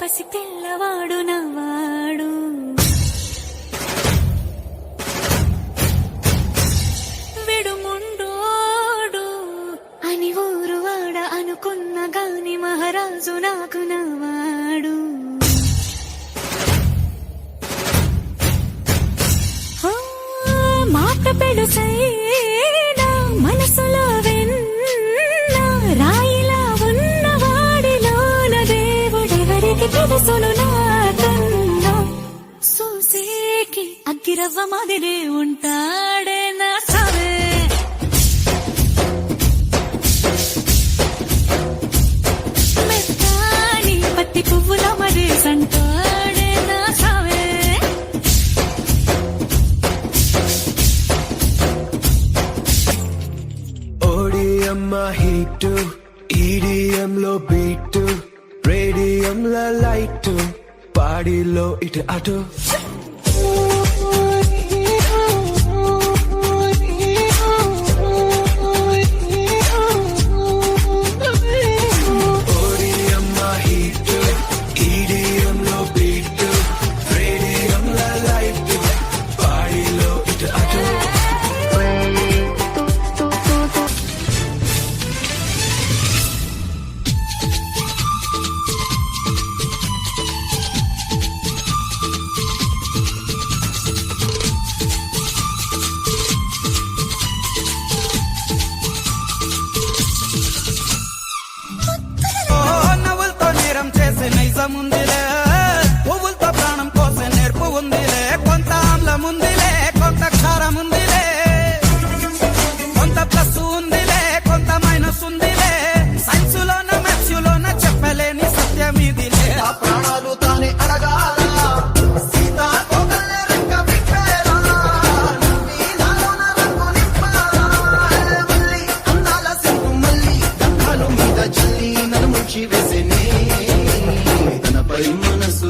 పసి పిల్లవాడు నవ్వాడు. విడుముండోడు అని ఊరు వాడ అనుకున్న గాని మహారాజు నాకు నవ్వాడు. మాట పెడుసైనా మనసులో వెన్న రాయిలా ఉన్నవాడిలోన దేవుడెవరికి తెలుసును నాకన్నా. సూసేకి అగ్గిరవ్వ మాదిరే ఉంటాడే నా సావే. మెత్తాని పత్తి పువ్వుల మరే సంటాడే నా సావే. మా హీట్ ఈడిఎం లో బీట్ రేడియం లో లైట్ పాడిలో ఇటు అటు ముందిలే పువ్వులతో ప్రాణం కోసే నేర్పు ఉందిలే. కొంత ఆమ్లం ఉందిలే, కొంత క్షారం ఉందిలే, కొంత ప్లస్ ఉందిలే, కొంత మైనస్ ఉందిలే. సైన్సులోన మ్యాథ్స్లోన చెప్పలేని సత్యం ఇదిలే. ఆ ప్రాణాలు తానే అడగాల సీతాకోకల్లే రెక్క విప్పారా, నాలోన రంగు నింపారా. మళ్ళీ అందాల సింపు మళ్ళీ గంధాలు మీద జల్లి నన్ను ముంచి వేసేనే. తనపై మనసు